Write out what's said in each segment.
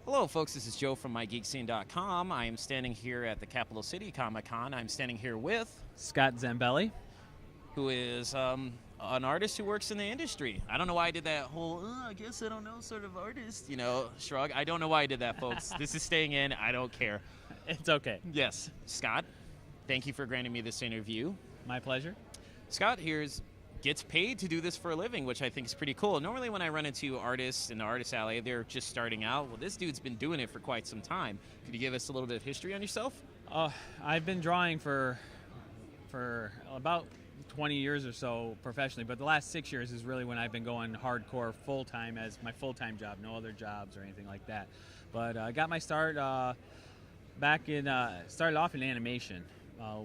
Hello, folks. This is Joe from MIGeekScene.com. I am standing here at the Capital City Comic-Con. I'm standing here with... Scott Zambelli. Who is an artist who works in the industry. I don't know why I did that whole, I guess I don't know, sort of artist, shrug. I don't know why I did that, folks. This is staying in. I don't care. It's okay. Yes. Scott, thank you for granting me this interview. My pleasure. Scott gets paid to do this for a living, which I think is pretty cool. Normally when I run into artists in the artist alley, they're just starting out. Well, this dude's been doing it for quite some time. Could you give us a little bit of history on yourself? I've been drawing for about 20 years or so professionally, but the last 6 years is really when I've been going hardcore full-time as my full-time job, no other jobs or anything like that. But I got my start started off in animation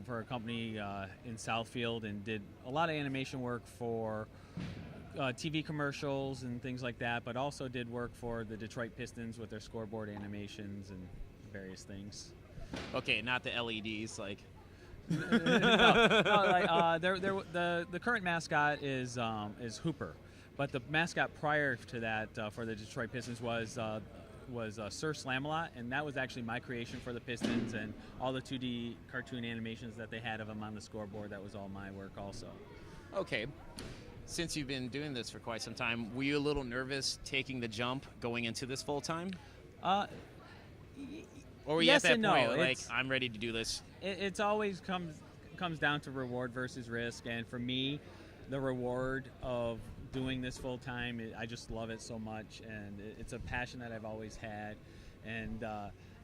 for a company in Southfield, and did a lot of animation work for TV commercials and things like that, but also did work for the Detroit Pistons with their scoreboard animations and various things. Okay, not the LEDs, like... The current mascot is Hooper, but the mascot prior to that for the Detroit Pistons was Sir Slam-A-Lot, and that was actually my creation for the Pistons, and all the 2D cartoon animations that they had of him on the scoreboard, that was all my work also. Okay. Since you've been doing this for quite some time, were you a little nervous taking the jump going into this full time? Or were you yes at that and point, no. like, I'm ready to do this? It's always comes down to reward versus risk, and for me, the reward of doing this full time, I just love it so much, and it's a passion that I've always had, and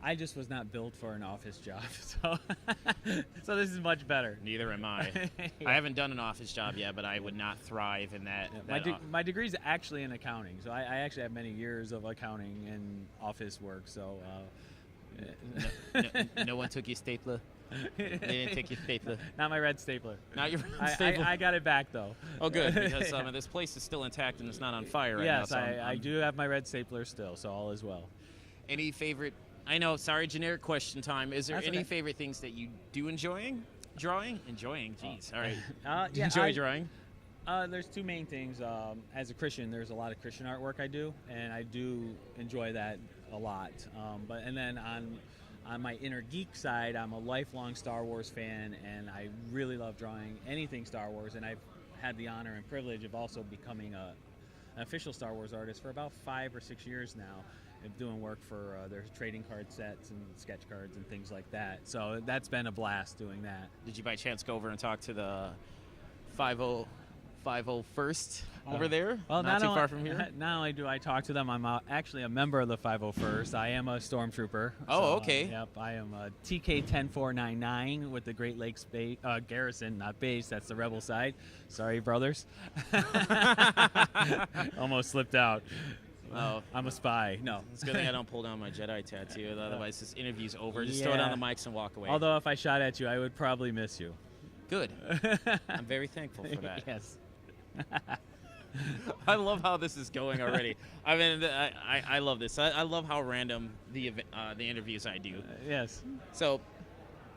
I just was not built for an office job, so this is much better. Neither am I. Yeah. I haven't done an office job yet, but I would not thrive in that. My degree is actually in accounting, so I actually have many years of accounting and office work, so... No one took your stapler? They didn't take your stapler? Not my red stapler. Not your red stapler? I got it back, though. Oh, good, because this place is still intact and it's not on fire right yes, now. Yes, I do have my red stapler still, so all is well. Any favorite... I know, sorry, generic question time. Is there That's any okay. favorite things that you do Enjoying? Jeez, all right. Yeah, Enjoy drawing? There's two main things. As a Christian, there's a lot of Christian artwork I do, and I do enjoy that a lot. And then on my inner geek side, I'm a lifelong Star Wars fan, and I really love drawing anything Star Wars, and I've had the honor and privilege of also becoming an official Star Wars artist for about 5 or 6 years now, of doing work for their trading card sets and sketch cards and things like that. So that's been a blast doing that. Did you by chance go over and talk to the 501st over there? Well, not too far from here? Not only do I talk to them, I'm actually a member of the 501st. I am a stormtrooper. Oh, okay. Yep, I am a TK 10499 with the Great Lakes Garrison, not base. That's the rebel side. Sorry, brothers. Almost slipped out. Oh, I'm a spy. No. It's a good thing I don't pull down my Jedi tattoo. Otherwise, this interview's over. Just throw down the mics and walk away. Although if I shot at you, I would probably miss you. Good. I'm very thankful for that. Yes. I love how this is going already. I mean, I love this. I love how random the interviews I do. Yes. So,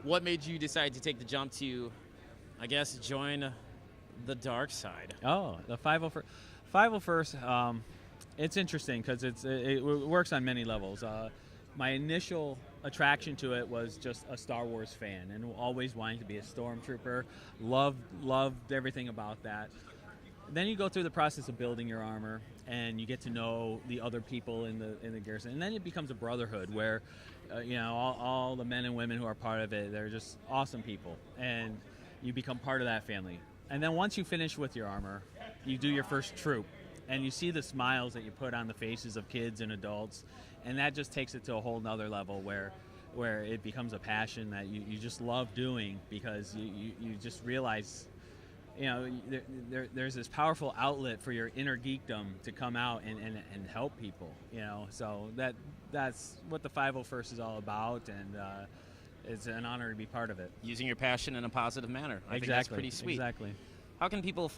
what made you decide to take the jump to, I guess, join the dark side? Oh, the 501st. 501st. It's interesting because it works on many levels. My initial attraction to it was just a Star Wars fan and always wanting to be a stormtrooper. Loved everything about that. Then you go through the process of building your armor, and you get to know the other people in the garrison, and then it becomes a brotherhood where, all the men and women who are part of it, they're just awesome people, and you become part of that family. And then once you finish with your armor, you do your first troop, and you see the smiles that you put on the faces of kids and adults, and that just takes it to a whole nother level where it becomes a passion that you just love doing, because you just realize, there's this powerful outlet for your inner geekdom to come out and help people, so that's what the 501st is all about, and it's an honor to be part of it. Using your passion in a positive manner. I think that's pretty sweet. Exactly. How can people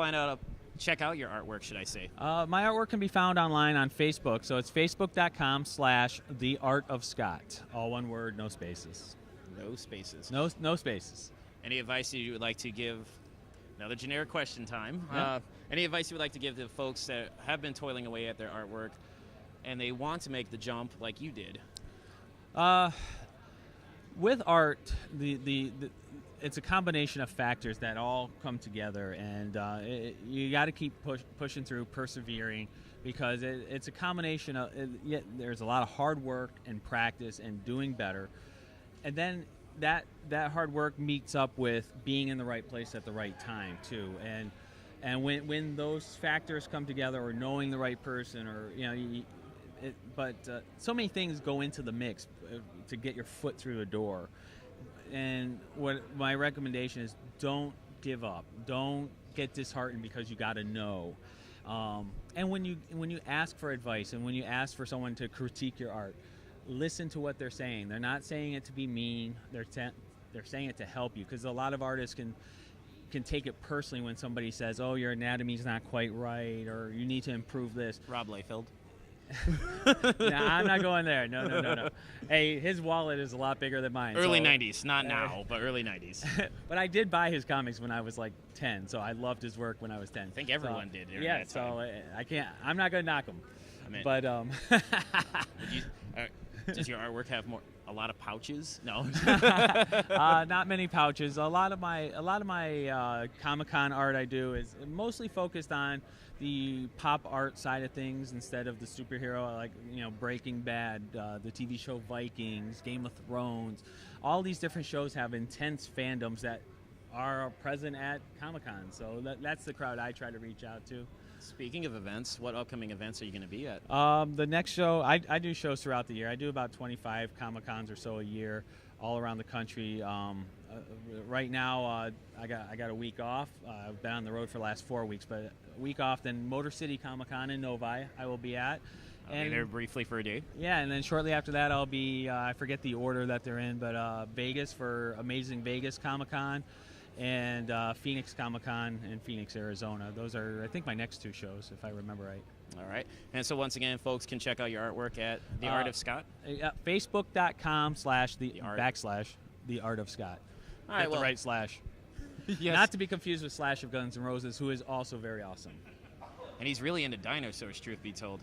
check out your artwork, should I say? My artwork can be found online on Facebook, so it's facebook.com/theartofscott. All one word, no spaces. No spaces. No spaces. Any advice you would like to give? Another generic question time. Yeah. Any advice you would like to give to folks that have been toiling away at their artwork and they want to make the jump like you did? With art, the it's a combination of factors that all come together, and you got to keep pushing through, persevering, because it's a combination of there's a lot of hard work and practice and doing better, and then that hard work meets up with being in the right place at the right time too, and when those factors come together, or knowing the right person, or so many things go into the mix to get your foot through the door. And what my recommendation is, don't give up. Don't get disheartened because you got to know. And when you ask for advice, and when you ask for someone to critique your art, listen to what they're saying. They're not saying it to be mean. They're saying it to help you, because a lot of artists can take it personally when somebody says, "Oh, your anatomy's not quite right," or "You need to improve this." Rob Liefeld. Nah, I'm not going there. No. Hey, his wallet is a lot bigger than mine. Early 90s, not now, but early 90s. But I did buy his comics when I was like 10, so I loved his work when I was 10. I think everyone did. Yeah, that time. so I can't. I'm not gonna knock him. I mean, But does your artwork have a lot of pouches? No. not many pouches. A lot of my Comic-Con art I do is mostly focused on the pop art side of things instead of the superhero, like Breaking Bad, the TV show Vikings, Game of Thrones. All these different shows have intense fandoms that are present at Comic-Con, so that's the crowd I try to reach out to. Speaking of events, what upcoming events are you going to be at? The next show, I do shows throughout the year. I do about 25 Comic-Cons or so a year, all around the country. Right now, I got a week off. I've been on the road for the last 4 weeks, but a week off. Then Motor City Comic-Con in Novi, I will be at. I'll be there briefly for a day. Yeah, and then shortly after that, I'll be, I forget the order that they're in, but Vegas for Amazing Vegas Comic-Con, and Phoenix Comic-Con in Phoenix, Arizona. Those are, I think, my next two shows, if I remember right. All right. And so once again, folks can check out your artwork at The Art of Scott. Facebook.com/the Art of Scott. All right, the right slash. Yes. Not to be confused with Slash of Guns N' Roses, who is also very awesome. And he's really into dinosaurs, truth be told.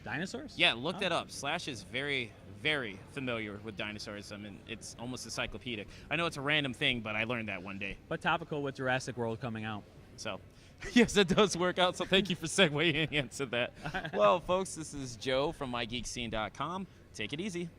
Dinosaurs? Yeah, look that up. Slash is very, very familiar with dinosaurs. I mean, it's almost encyclopedic. I know it's a random thing, but I learned that one day. But topical with Jurassic World coming out. So, yes, it does work out. So thank you for segueing into that. Well, folks, this is Joe from MIGeekScene.com. Take it easy.